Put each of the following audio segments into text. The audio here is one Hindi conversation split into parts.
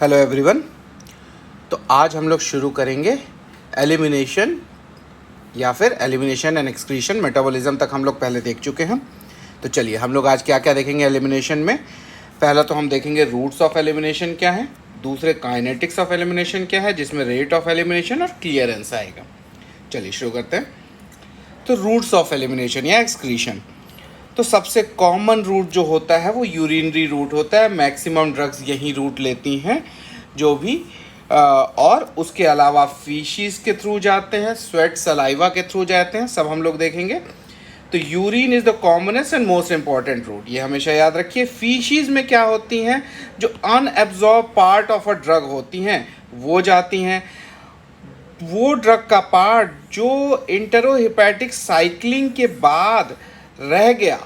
Hello everyone. तो आज हम लोग शुरू करेंगे एलिमिनेशन या फिर एलिमिनेशन एंड एक्सक्रीशन। मेटाबॉलिज्म तक हम लोग पहले देख चुके हैं। तो चलिए हम लोग आज क्या क्या देखेंगे एलिमिनेशन में। पहला तो हम देखेंगे रूट्स ऑफ एलिमिनेशन क्या है, दूसरे काइनेटिक्स ऑफ एलिमिनेशन क्या है जिसमें रेट ऑफ एलिमिनेशन और क्लियरेंस आएगा। चलिए शुरू करते हैं। तो रूट्स ऑफ एलिमिनेशन या एक्सक्रीशन, तो सबसे कॉमन रूट जो होता है वो यूरिनरी रूट होता है। मैक्सिमम ड्रग्स यही रूट लेती हैं जो भी और उसके अलावा फीशीज़ के थ्रू जाते हैं, स्वेट सलाइवा के थ्रू जाते हैं, सब हम लोग देखेंगे। तो urine is the commonest and most important route, ये हमेशा याद रखिए। फीशीज़ में क्या होती हैं, जो unabsorbed part of a drug होती हैं वो जाती हैं। वो ड्रग का पार्ट जो इंटरोहिपैटिक साइक्लिंग के बाद रह गया,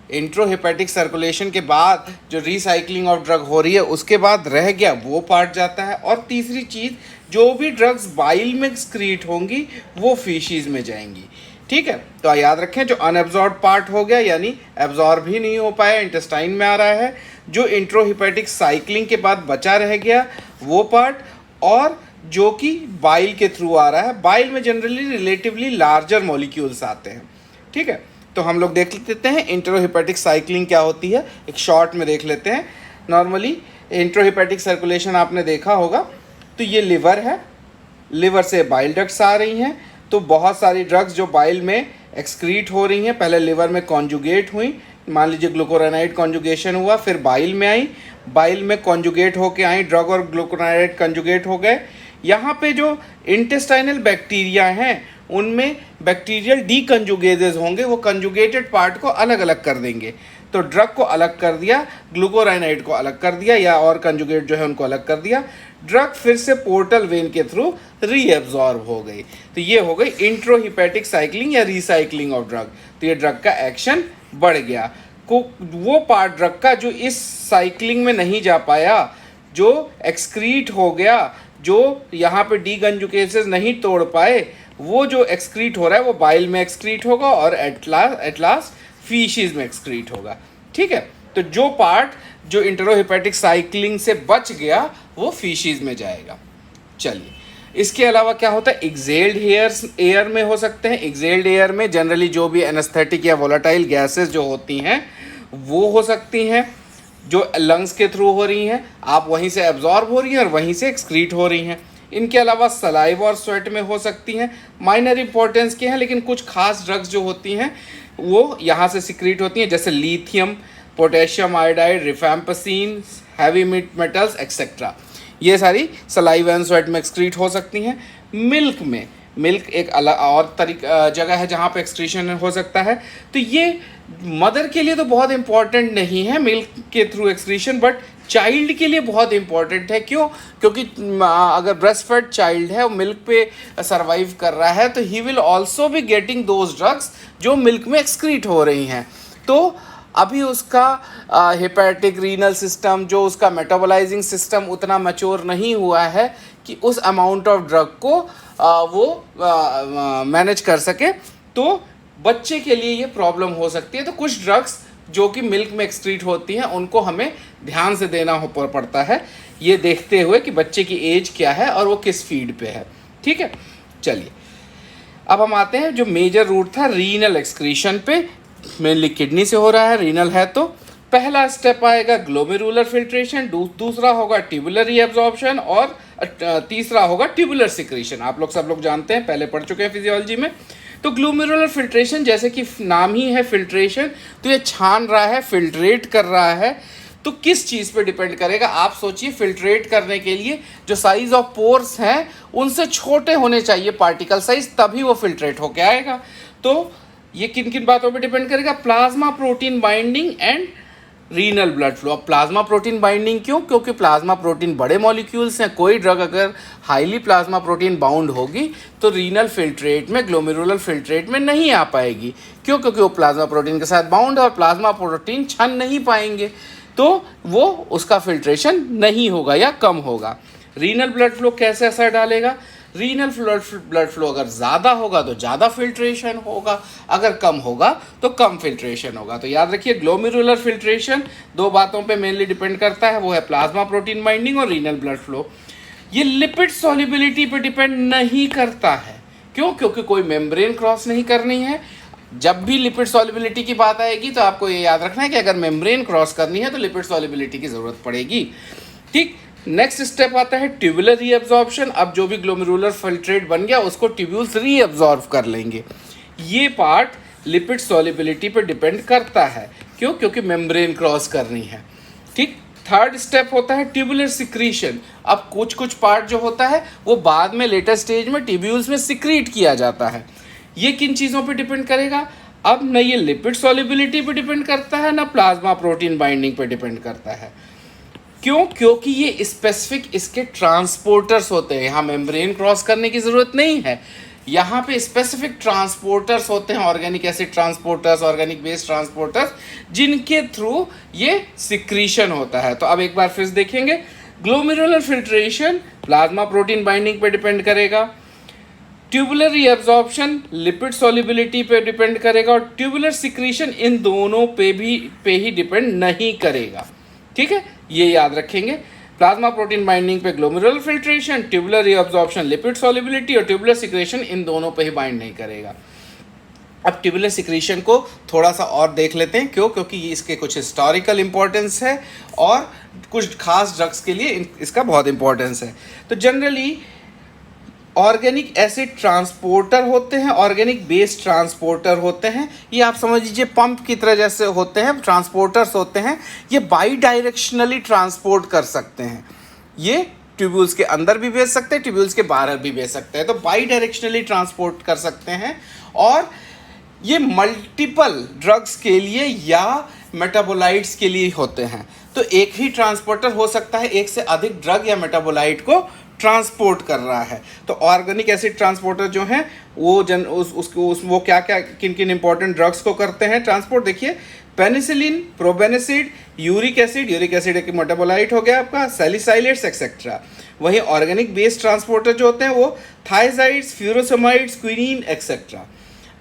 इंट्रोहिपैटिक सर्कुलेशन के बाद जो रीसाइक्लिंग ऑफ ड्रग हो रही है उसके बाद रह गया, वो पार्ट जाता है। और तीसरी चीज़, जो भी ड्रग्स बाइल में एक्सक्रीट होंगी वो फीशीज़ में जाएंगी। ठीक है, तो याद रखें जो अनएब्जॉर्ब पार्ट हो गया यानी एब्जॉर्ब ही नहीं हो पाया, इंटेस्टाइन में आ रहा है, जो इंट्रोहिपैटिक साइक्लिंग के बाद बचा रह गया वो पार्ट, और जो कि बाइल के थ्रू आ रहा है। बाइल में जनरली रिलेटिवली लार्जर मॉलिक्यूल्स आते हैं। ठीक है, तो हम लोग देख लेते हैं इंट्रोहिपैटिक साइक्लिंग क्या होती है, एक शॉर्ट में देख लेते हैं। नॉर्मली इंट्रोहिपैटिक सर्कुलेशन आपने देखा होगा। तो ये लिवर है, लिवर से बाइल डक्ट्स आ रही हैं। तो बहुत सारी ड्रग्स जो बाइल में एक्सक्रीट हो रही हैं पहले लिवर में कॉन्जुगेट हुई, मान लीजिए ग्लूकोरानाइड कॉन्जुगेशन हुआ, फिर बाइल में आई, बाइल में कॉन्जुगेट होके आई, ड्रग और ग्लूकोरानाइड कॉन्जुगेट हो गए। यहाँ पे जो इंटेस्टाइनल बैक्टीरिया हैं उनमें बैक्टीरियल डीकंजुगेजेज होंगे, वो कंजुगेटेड पार्ट को अलग अलग कर देंगे। तो ड्रग को अलग कर दिया, ग्लूकोरानाइड को अलग कर दिया, या और कंजुगेट जो है उनको अलग कर दिया। ड्रग फिर से पोर्टल वेन के थ्रू रीएब्जॉर्ब हो गई। तो ये हो गई इंट्रोहिपैटिक साइक्लिंग या रीसाइक्लिंग ऑफ ड्रग। तो ये ड्रग का एक्शन बढ़ गया। वो पार्ट ड्रग का जो इस साइक्लिंग में नहीं जा पाया, जो एक्सक्रीट हो गया, जो यहाँ पे डीकंजुगेसेस नहीं तोड़ पाए, वो जो एक्सक्रीट हो रहा है वो बाइल में एक्सक्रीट होगा और एट लास्ट फीशीज में एक्सक्रीट होगा। ठीक है, तो जो पार्ट जो इंटरोहिपैटिक साइक्लिंग से बच गया वो फीशीज में जाएगा। चलिए, इसके अलावा क्या होता है, एक्सेल्ड एयर में हो सकते हैं। एक्सेल्ड एयर में जनरली जो भी एनेस्थेटिक या वोलेटाइल गैसेस जो होती हैं वो हो सकती हैं, जो लंग्स के थ्रू हो रही हैं, आप वहीं से एब्जॉर्ब हो रही हैं और वहीं से एक्सक्रीट हो रही हैं। इनके अलावा सलाइवा और स्वेट में हो सकती हैं। माइनर इंपॉर्टेंस के हैं, लेकिन कुछ खास ड्रग्स जो होती हैं वो यहाँ से सिक्रीट होती हैं, जैसे lithium, potassium iodide, rifampicin, heavy metals etcetera. ये सारी सलाइवा एंड स्वेट में एक्सक्रीट हो सकती हैं। मिल्क में, मिल्क एक अलग और जगह है जहाँ पे एक्सक्रीशन हो सकता है। तो ये मदर के लिए तो बहुत इंपॉर्टेंट नहीं है मिल्क के थ्रू एक्सक्रीशन, बट चाइल्ड के लिए बहुत इंपॉर्टेंट है। क्यों? क्योंकि अगर ब्रेस्ट फेड चाइल्ड है और मिल्क पे सर्वाइव कर रहा है तो he will also be getting those drugs जो मिल्क में एक्सक्रीट हो रही हैं। तो अभी उसका हेपेटिक रीनल सिस्टम, जो उसका मेटाबोलाइजिंग सिस्टम उतना मैच्योर नहीं हुआ है कि उस अमाउंट ऑफ ड्रग को वो मैनेज कर सके। तो बच्चे के लिए ये प्रॉब्लम हो सकती है। तो कुछ ड्रग्स जो कि मिल्क में एक्सक्रीट होती हैं उनको हमें ध्यान से देना पड़ता है, ये देखते हुए कि बच्चे की एज क्या है और वो किस फीड पे है। ठीक है, चलिए अब हम आते हैं जो मेजर रूट था रीनल एक्सक्रीशन पे। मेनली किडनी से हो रहा है, रीनल है। तो पहला स्टेप आएगा ग्लोमेरुलर फिल्ट्रेशन, दूसरा होगा ट्यूबुलर रीअब्जॉर्प्शन और तीसरा होगा ट्यूबुलर सिक्रीशन। आप लोग सब लोग जानते हैं, पहले पढ़ चुके हैं फिजियोलॉजी में। तो ग्लोमेरुलर फिल्ट्रेशन, जैसे कि नाम ही है फिल्ट्रेशन, तो ये छान रहा है, फिल्ट्रेट कर रहा है। तो किस चीज़ पे डिपेंड करेगा, आप सोचिए। फिल्ट्रेट करने के लिए जो साइज ऑफ पोर्स हैं उनसे छोटे होने चाहिए पार्टिकल साइज, तभी वो फिल्ट्रेट होके आएगा। तो ये किन किन बातों पे डिपेंड करेगा, plasma protein binding and renal blood flow. अब प्लाज्मा प्रोटीन बाइंडिंग क्यों? क्योंकि प्लाज्मा प्रोटीन बड़े मॉलिक्यूल्स हैं। कोई ड्रग अगर हाईली प्लाज्मा प्रोटीन बाउंड होगी तो रीनल फिल्ट्रेट में, ग्लोमेरुलर फिल्ट्रेट में नहीं आ पाएगी। क्यों? क्योंकि वो प्लाज्मा प्रोटीन के साथ बाउंड है और प्लाज्मा प्रोटीन छन नहीं पाएंगे, तो वो उसका फिल्ट्रेशन नहीं होगा या कम होगा। रीनल ब्लड फ्लो कैसे असर डालेगा? रीनल ब्लड फ्लो अगर ज़्यादा होगा तो ज़्यादा फिल्ट्रेशन होगा, अगर कम होगा तो कम फिल्ट्रेशन होगा। तो याद रखिए ग्लोमेरुलर फिल्ट्रेशन दो बातों पे मेनली डिपेंड करता है, वो है प्लाज्मा प्रोटीन बाइंडिंग और रीनल ब्लड फ्लो। ये लिपिड सॉल्युबिलिटी पे डिपेंड नहीं करता है। क्यों? क्योंकि कोई मेम्ब्रेन क्रॉस नहीं करनी है। जब भी लिपिड सॉल्युबिलिटी की बात आएगी तो आपको ये याद रखना है कि अगर मेम्ब्रेन क्रॉस करनी है तो लिपिड सॉल्युबिलिटी की ज़रूरत पड़ेगी। ठीक, नेक्स्ट स्टेप आता है ट्यूबुलर रीअब्जॉर्प्शन। अब जो भी ग्लोमेरुलर फिल्ट्रेट बन गया उसको ट्यूब्यूल्स रीअब्जॉर्ब कर लेंगे। ये पार्ट लिपिड सॉल्युबिलिटी पे डिपेंड करता है। क्यों? क्योंकि मेम्ब्रेन क्रॉस करनी है। ठीक, थर्ड स्टेप होता है ट्यूबुलर सिक्रीशन। अब कुछ पार्ट जो होता है वो बाद में लेटर स्टेज में ट्यूब्यूल्स में सिक्रीट किया जाता है। ये किन चीज़ों पे डिपेंड करेगा? अब न ये लिपिड सॉल्युबिलिटी पे डिपेंड करता है, ना प्लाज्मा प्रोटीन बाइंडिंग पे डिपेंड करता है। क्यों? क्योंकि ये स्पेसिफिक इसके ट्रांसपोर्टर्स होते हैं। यहाँ मेम्ब्रेन क्रॉस करने की ज़रूरत नहीं है, यहाँ पे स्पेसिफिक ट्रांसपोर्टर्स होते हैं, organic acid transporters, organic base transporters, जिनके थ्रू ये सिक्रीशन होता है। तो अब एक बार फिर देखेंगे, glomerular filtration plasma protein binding पे डिपेंड करेगा, ट्यूबुलर रीअब्जॉर्प्शन लिपिड सॉल्युबिलिटी पे डिपेंड करेगा, और ट्यूबुलर सिक्रीशन इन दोनों पे ही डिपेंड नहीं करेगा। ठीक है, ये याद रखेंगे। प्लाज्मा प्रोटीन बाइंडिंग पे glomerular filtration, tubular reabsorption lipid solubility, और ट्यूबुलर सिक्रेशन इन दोनों पे ही बाइंड नहीं करेगा। अब ट्यूबुलर सिक्रीशन को थोड़ा सा और देख लेते हैं। क्यों? क्योंकि ये इसके कुछ हिस्टोरिकल इंपॉर्टेंस है और कुछ खास ड्रग्स के लिए इसका बहुत इंपॉर्टेंस है। तो जनरली ऑर्गेनिक एसिड ट्रांसपोर्टर होते हैं, ऑर्गेनिक बेस ट्रांसपोर्टर होते हैं। ये आप समझ लीजिए पंप की तरह जैसे होते हैं, ट्रांसपोर्टर्स होते हैं। ये बाई डायरेक्शनली ट्रांसपोर्ट कर सकते हैं। ये ट्यूब्यूल्स के अंदर भी भेज सकते हैं, ट्यूब्यूल्स के बाहर भी भेज सकते हैं। तो बाई डायरेक्शनली ट्रांसपोर्ट कर सकते हैं, और ये मल्टीपल ड्रग्स के लिए या मेटाबोलाइट्स के लिए होते हैं। तो एक ही ट्रांसपोर्टर हो सकता है एक से अधिक ड्रग या मेटाबोलाइट को ट्रांसपोर्ट कर रहा है। तो ऑर्गेनिक एसिड ट्रांसपोर्टर जो हैं वो वो क्या क्या किन किन इंपॉर्टेंट ड्रग्स को करते हैं ट्रांसपोर्ट? देखिए, पेनिसिलिन, प्रोबेनिसिड, यूरिक एसिड एक मेटाबोलाइट हो गया आपका, सैलिसाइलेट्स एक्सेट्रा। वहीं ऑर्गेनिक बेस ट्रांसपोर्टर जो होते हैं वो थायजाइड्स, फ्यूरोसेमाइड्स, क्विनीन एक्सेट्रा।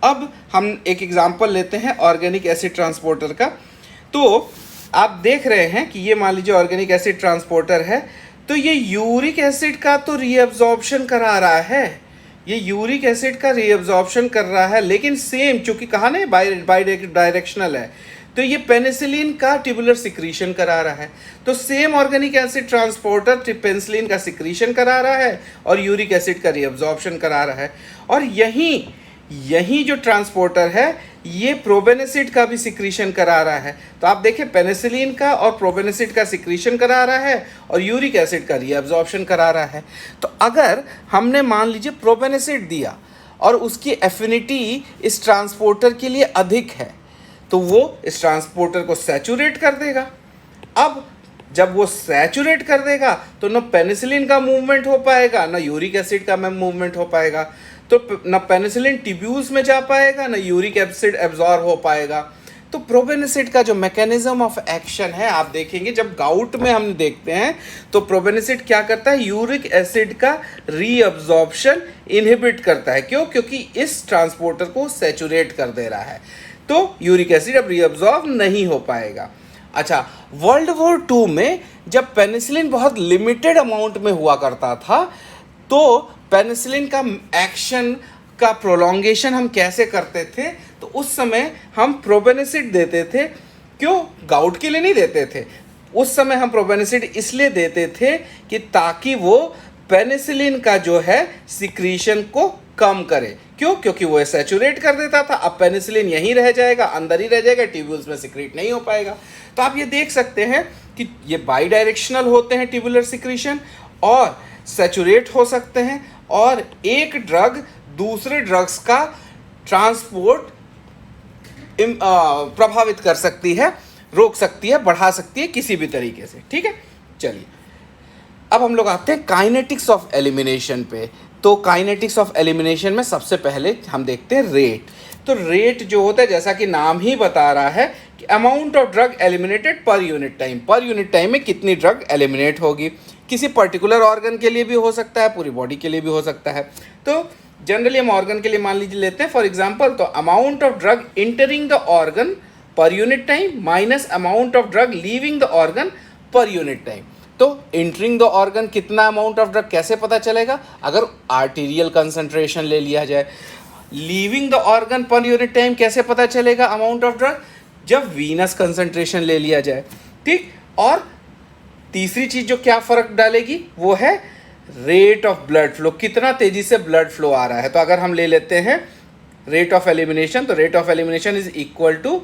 अब हम एक एग्जांपल लेते हैं ऑर्गेनिक एसिड ट्रांसपोर्टर का। तो आप देख रहे हैं कि ये मान लीजिए ऑर्गेनिक एसिड ट्रांसपोर्टर है, तो ये यूरिक एसिड का तो रीअब्जॉर्प्शन करा रहा है, ये यूरिक एसिड का रीअब्जॉर्प्शन कर रहा है, लेकिन सेम चूंकि कहा ना बाई डायरेक्शनल है, तो ये पेनिसिलिन का ट्यूबुलर सिक्रीशन करा रहा है। तो same organic acid transporter penicillin का सिक्रीशन करा रहा है और यूरिक एसिड का रीअब्जॉर्प्शन करा रहा है। और यही जो ट्रांसपोर्टर है ये प्रोबेनिसिड का भी सिक्रीशन करा रहा है। तो आप देखें, पेनिसिलिन का और प्रोबेनिसिड का सिक्रीशन करा रहा है और यूरिक एसिड का रीअब्जॉर्प्शन करा रहा है। तो अगर हमने मान लीजिए प्रोबेनिसिड दिया और उसकी एफिनिटी इस ट्रांसपोर्टर के लिए अधिक है, तो वो इस ट्रांसपोर्टर को सैचुरेट कर देगा। अब जब वो सैचुरेट कर देगा तो न पेनिसिलिन का मूवमेंट हो पाएगा, न यूरिक एसिड का मूवमेंट हो पाएगा। तो न पेनिसिलिन ट्यूब्यूल्स में जा पाएगा, न यूरिक एसिड एब्जॉर्ब हो पाएगा। तो प्रोबेनिसिड का जो मैकेनिज्म ऑफ एक्शन है, आप देखेंगे जब गाउट में हम देखते हैं तो प्रोबेनिसिड क्या करता है, यूरिक एसिड का रीअब्जॉर्प्शन इनहिबिट करता है। क्यों? क्योंकि इस ट्रांसपोर्टर को सैचुरेट कर दे रहा है, तो यूरिक एसिड अब रीअब्जॉर्ब नहीं हो पाएगा। अच्छा, वर्ल्ड वॉर 2 में जब पेनिसिलिन बहुत लिमिटेड अमाउंट में हुआ करता था, तो पेनिसिलिन का एक्शन का प्रोलॉन्गेशन हम कैसे करते थे? तो उस समय हम प्रोबेनिसिड देते थे। क्यों? गाउट के लिए नहीं देते थे। उस समय हम प्रोबेनिसिड इसलिए देते थे कि ताकि वो पेनिसिलिन का जो है सिक्रीशन को कम करे। क्यों? क्योंकि वो सैचुरेट कर देता था। अब पेनिसिलिन यहीं रह जाएगा, अंदर ही रह जाएगा, ट्यूब्यूल्स में सिक्रीट नहीं हो पाएगा। तो आप ये देख सकते हैं कि ये बाई डायरेक्शनल होते हैं ट्यूबुलर सिक्रीशन, और सैचुरेट हो सकते हैं, और एक ड्रग दूसरे ड्रग्स का ट्रांसपोर्ट प्रभावित कर सकती है, रोक सकती है, बढ़ा सकती है किसी भी तरीके से। ठीक है, चलिए अब हम लोग आते हैं काइनेटिक्स ऑफ एलिमिनेशन पे। तो काइनेटिक्स ऑफ एलिमिनेशन में सबसे पहले हम देखते हैं रेट। तो रेट जो होता है, जैसा कि नाम ही बता रहा है कि अमाउंट ऑफ ड्रग एलिमिनेटेड पर यूनिट टाइम में कितनी ड्रग एलिमिनेट होगी। किसी पर्टिकुलर ऑर्गन के लिए भी हो सकता है, पूरी बॉडी के लिए भी हो सकता है। तो जनरली हम ऑर्गन के लिए मान लीजिए लेते हैं फॉर एग्जांपल, तो amount of drug entering the organ per unit time minus amount of drug leaving the organ per unit time. तो इंटरिंग द ऑर्गन कितना अमाउंट ऑफ ड्रग कैसे पता चलेगा? अगर आर्टीरियल कंसंट्रेशन ले लिया जाए। Leaving the organ per unit time कैसे पता चलेगा अमाउंट ऑफ ड्रग? जब वीनस कंसंट्रेशन ले लिया जाए, ठीक। और तीसरी चीज जो क्या फर्क डालेगी वो है रेट ऑफ ब्लड फ्लो, कितना तेजी से ब्लड फ्लो आ रहा है। तो अगर हम ले लेते हैं रेट ऑफ एलिमिनेशन, तो rate of elimination is equal to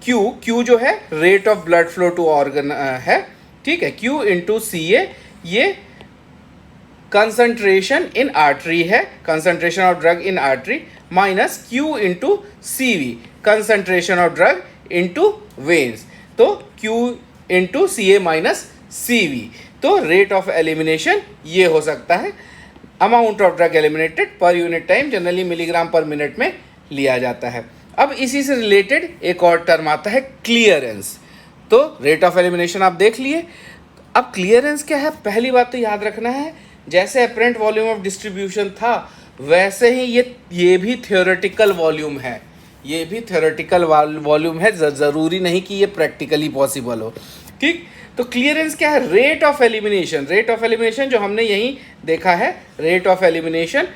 Q, Q जो है rate of blood flow to organ है, ठीक है, क्यू इंटू सी ए, ये कंसंट्रेशन इन आर्टरी है, concentration of drug in artery, minus Q into C V, concentration of drug into veins. तो Q into C A minus C V. तो रेट ऑफ एलिमिनेशन ये हो सकता है, अमाउंट ऑफ ड्रग एलिमिनेटेड पर यूनिट टाइम, जनरली मिलीग्राम पर मिनट में लिया जाता है। अब इसी से रिलेटेड एक और टर्म आता है क्लियरेंस। तो रेट ऑफ एलिमिनेशन आप देख लिए, अब क्लियरेंस क्या है? पहली बात तो याद रखना है, जैसे अपरेंट वॉल्यूम ऑफ डिस्ट्रीब्यूशन था वैसे ही ये भी थ्योरेटिकल वॉल्यूम है, ये भी थ्योरेटिकल वॉल्यूम है, ज़रूरी नहीं कि ये प्रैक्टिकली पॉसिबल हो, ठीक। तो क्लियरेंस क्या है? Rate of elimination, rate of elimination जो हमने यहीं देखा है, rate of elimination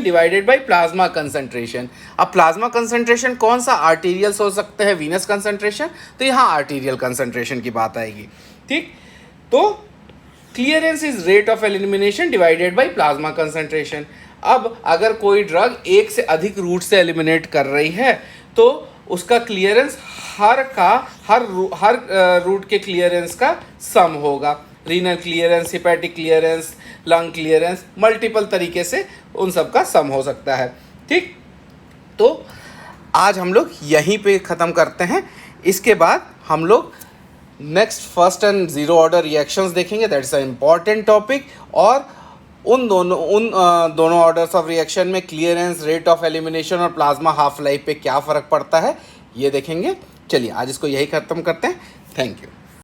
divided by plasma concentration. अब प्लाज्मा कंसंट्रेशन कौन सा? आर्टीरियल हो सकते हैं, वीनस कंसंट्रेशन, तो यहाँ आर्टीरियल कंसंट्रेशन की बात आएगी, ठीक। तो clearance is rate of elimination divided by plasma concentration. अब अगर कोई ड्रग एक से अधिक रूट से एलिमिनेट कर रही है तो उसका क्लियरेंस हर रूट के क्लियरेंस का सम होगा। Renal clearance, hepatic clearance, lung clearance, multiple तरीके से उन सब का सम हो सकता है, ठीक। तो आज हम लोग यहीं पे ख़त्म करते हैं। इसके बाद हम लोग next first and zero order reactions देखेंगे, that is a important topic. और उन दोनों ऑर्डर्स ऑफ रिएक्शन में क्लियरेंस, रेट ऑफ एलिमिनेशन और प्लाज्मा हाफ लाइफ पे क्या फ़र्क पड़ता है ये देखेंगे। चलिए आज इसको यही ख़त्म करते हैं। Thank you.